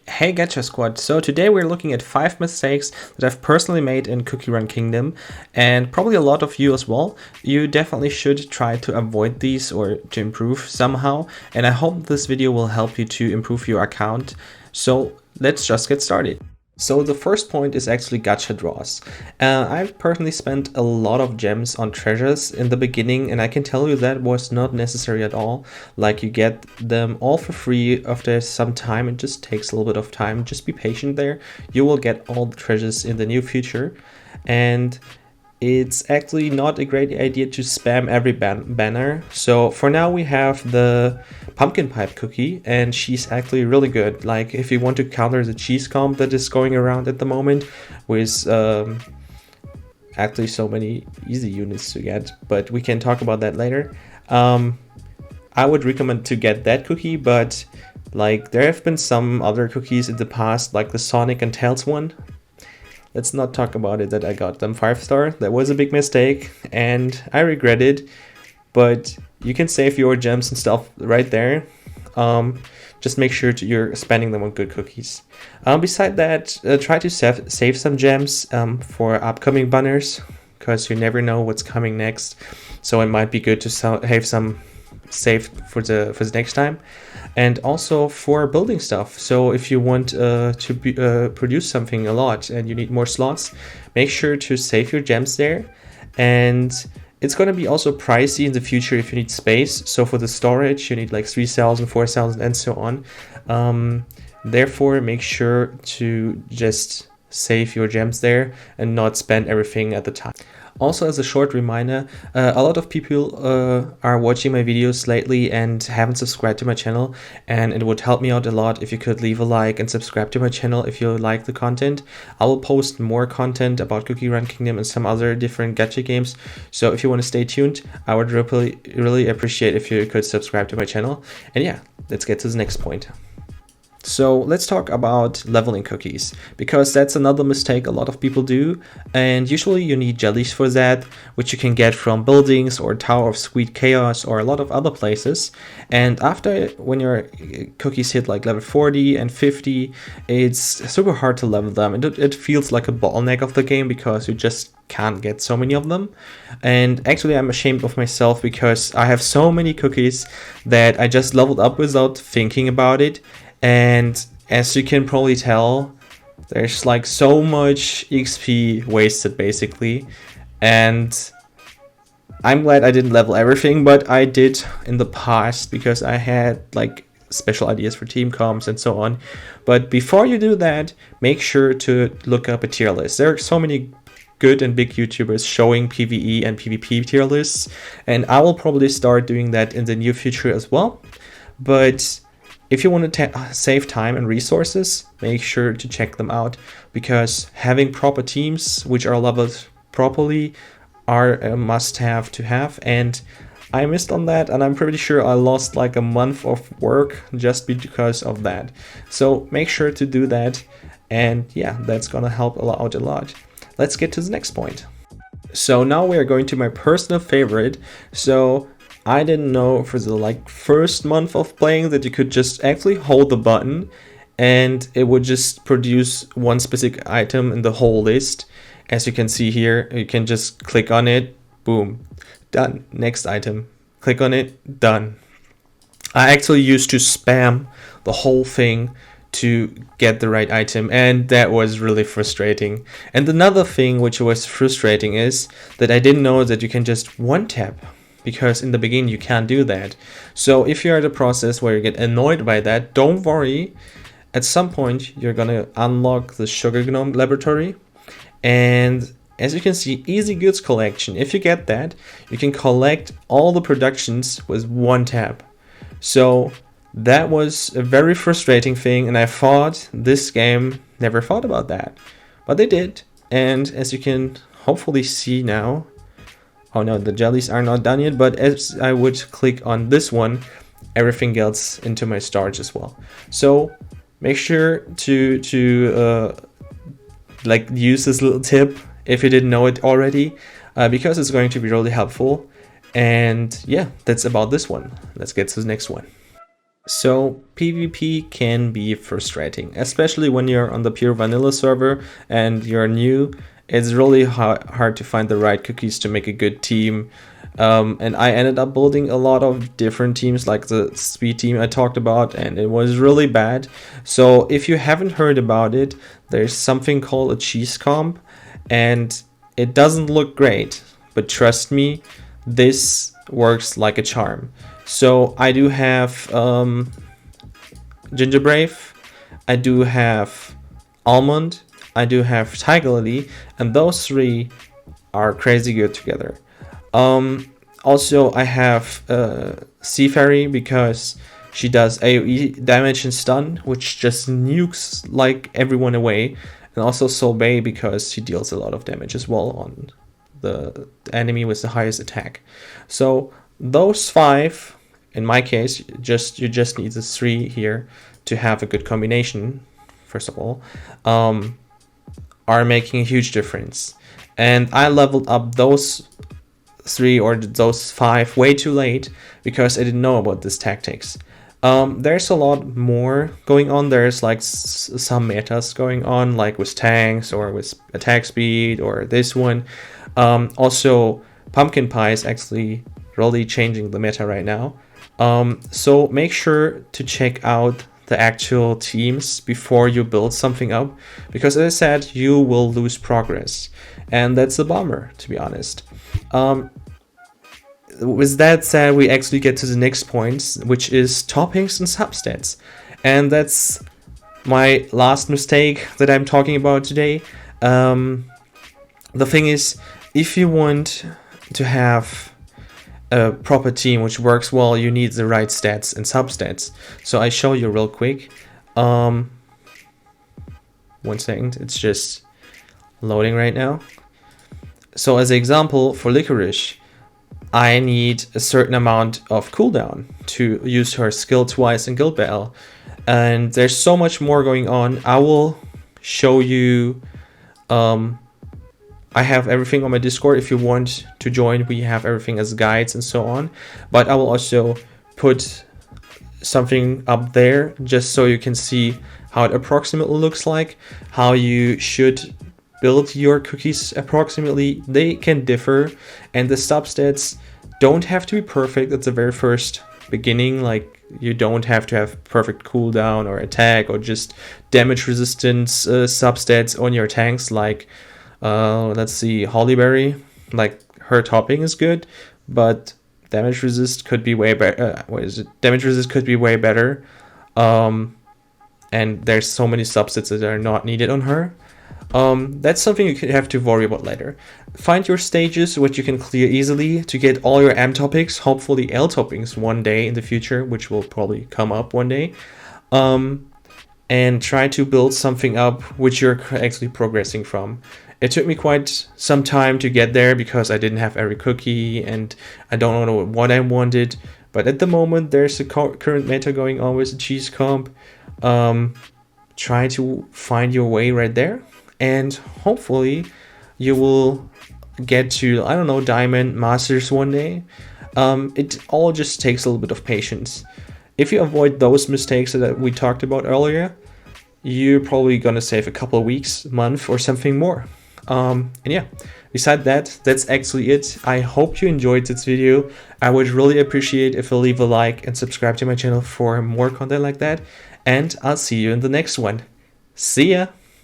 Hey Gacha Squad, so today we're looking at 5 mistakes that I've personally made in Cookie Run Kingdom, and probably a lot of you as well. You definitely should try to avoid these or to improve somehow, and I hope this video will help you to improve your account. So let's just get started. So the first point is actually gacha draws. I've personally spent a lot of gems on treasures in the beginning, and I can tell you that was not necessary at all. Like, you get them all for free after some time. It just takes a little bit of time. Just be patient there. You will get all the treasures in the near future. And it's actually not a great idea to spam every banner. So for now we have the pumpkin pipe cookie, and she's actually really good. Like, if you want to counter the cheese comp that is going around at the moment with actually so many easy units to get, but we can talk about that later. I would recommend to get that cookie, but like, there have been some other cookies in the past, like the Sonic and Tails one. Let's not talk about it that I got them 5-star. That was a big mistake and I regret it, but you can save your gems and stuff right there. Just make sure you're spending them on good cookies. Beside that, try to save some gems for upcoming banners, because you never know what's coming next. So it might be good to have some saved for the next time. And also for building stuff. So if you want to produce something a lot and you need more slots, make sure to save your gems there. And it's going to be also pricey in the future if you need space. So for the storage, you need like 3,000, 4,000 and so on. Therefore, make sure to just save your gems there and not spend everything at the time. Also, as a short reminder, a lot of people are watching my videos lately and haven't subscribed to my channel, and it would help me out a lot if you could leave a like and subscribe to my channel if you like the content. I will post more content about Cookie Run Kingdom and some other different gacha games, so if you want to stay tuned, I would really appreciate if you could subscribe to my channel. And yeah, let's get to the next point. So let's talk about leveling cookies, because that's another mistake a lot of people do, and usually you need jellies for that, which you can get from buildings or Tower of Sweet Chaos or a lot of other places. And after, when your cookies hit like level 40 and 50, it's super hard to level them. It feels like a bottleneck of the game because you just can't get so many of them. And actually, I'm ashamed of myself because I have so many cookies that I just leveled up without thinking about it. And as you can probably tell, there's like so much XP wasted basically. And I'm glad I didn't level everything, but I did in the past because I had like special ideas for team comps and so on. But before you do that, make sure to look up a tier list. There are so many good and big YouTubers showing PvE and PvP tier lists, and I will probably start doing that in the near future as well. But if you want to save time and resources, make sure to check them out, because having proper teams which are leveled properly are a must-have to have, and I missed on that, and I'm pretty sure I lost like a month of work just because of that. So make sure to do that, and yeah, that's gonna help out a lot. Let's get to the next point. So now we are going to my personal favorite. So I didn't know for the like first month of playing that you could just actually hold the button and it would just produce one specific item in the whole list. As you can see here, you can just click on it, boom, done. Next item, click on it, done. I actually used to spam the whole thing to get the right item, and that was really frustrating. And another thing which was frustrating is that I didn't know that you can just one tap, because in the beginning you can't do that. So if you're at a process where you get annoyed by that, don't worry. At some point you're gonna unlock the Sugar Gnome laboratory, and as you can see, easy goods collection. If you get that, you can collect all the productions with one tap. So that was a very frustrating thing, and I thought this game never thought about that, but they did. And as you can hopefully see now, oh no, the jellies are not done yet, but as I would click on this one, everything gets into my storage as well. So make sure to like use this little tip if you didn't know it already, because it's going to be really helpful. And yeah, that's about this one. Let's get to the next one. So PvP can be frustrating, especially when you're on the pure vanilla server and you're new. It's really hard to find the right cookies to make a good team. And I ended up building a lot of different teams, like the speed team I talked about, and it was really bad. So if you haven't heard about it, there's something called a cheese comp, and it doesn't look great, but trust me, this works like a charm. So I do have Ginger Brave, I do have Almond, I do have Tiger Lily, and those three are crazy good together. Also, I have Sea Fairy because she does AoE damage and stun, which just nukes like everyone away. And also Sorbet because she deals a lot of damage as well on the enemy with the highest attack. So those 5, in my case, you just need the 3 here to have a good combination, first of all, are making a huge difference. And I leveled up those 3 or those 5 way too late because I didn't know about these tactics. There's a lot more going on. There's like some metas going on, like with tanks or with attack speed or this one. Also, Pumpkin Pie is actually really changing the meta right now. So make sure to check out the actual teams before you build something up, because as I said, you will lose progress, and that's a bummer, to be honest. With that said, we actually get to the next point, which is toppings and substats, and that's my last mistake that I'm talking about today. The thing is, if you want to have a proper team which works well, you need the right stats and substats. So I show you real quick. 1 second, it's just loading right now. So as an example, for Licorice, I need a certain amount of cooldown to use her skill twice in Guild Battle. And there's so much more going on. I will show you, I have everything on my Discord. If you want to join, we have everything as guides and so on. But I will also put something up there just so you can see how it approximately looks like, how you should build your cookies approximately. They can differ, and the substats don't have to be perfect at the very first beginning. Like, you don't have to have perfect cooldown or attack or just damage resistance substats on your tanks. Like, let's see, Hollyberry, like her topping is good, but damage resist could be way better. Damage resist could be way better. And there's so many subsets that are not needed on her. That's something you could have to worry about later. Find your stages which you can clear easily to get all your M topics, hopefully L toppings one day in the future, which will probably come up one day. And try to build something up which you're actually progressing from. It took me quite some time to get there because I didn't have every cookie and I don't know what I wanted. But at the moment, there's a current meta going on with the cheese comp. Try to find your way right there, and hopefully you will get to, I don't know, Diamond Masters one day. It all just takes a little bit of patience. If you avoid those mistakes that we talked about earlier, you're probably gonna save a couple of weeks, month, or something more. And yeah, beside that, that's actually it. I hope you enjoyed this video. I would really appreciate if you leave a like and subscribe to my channel for more content like that. And I'll see you in the next one. See ya!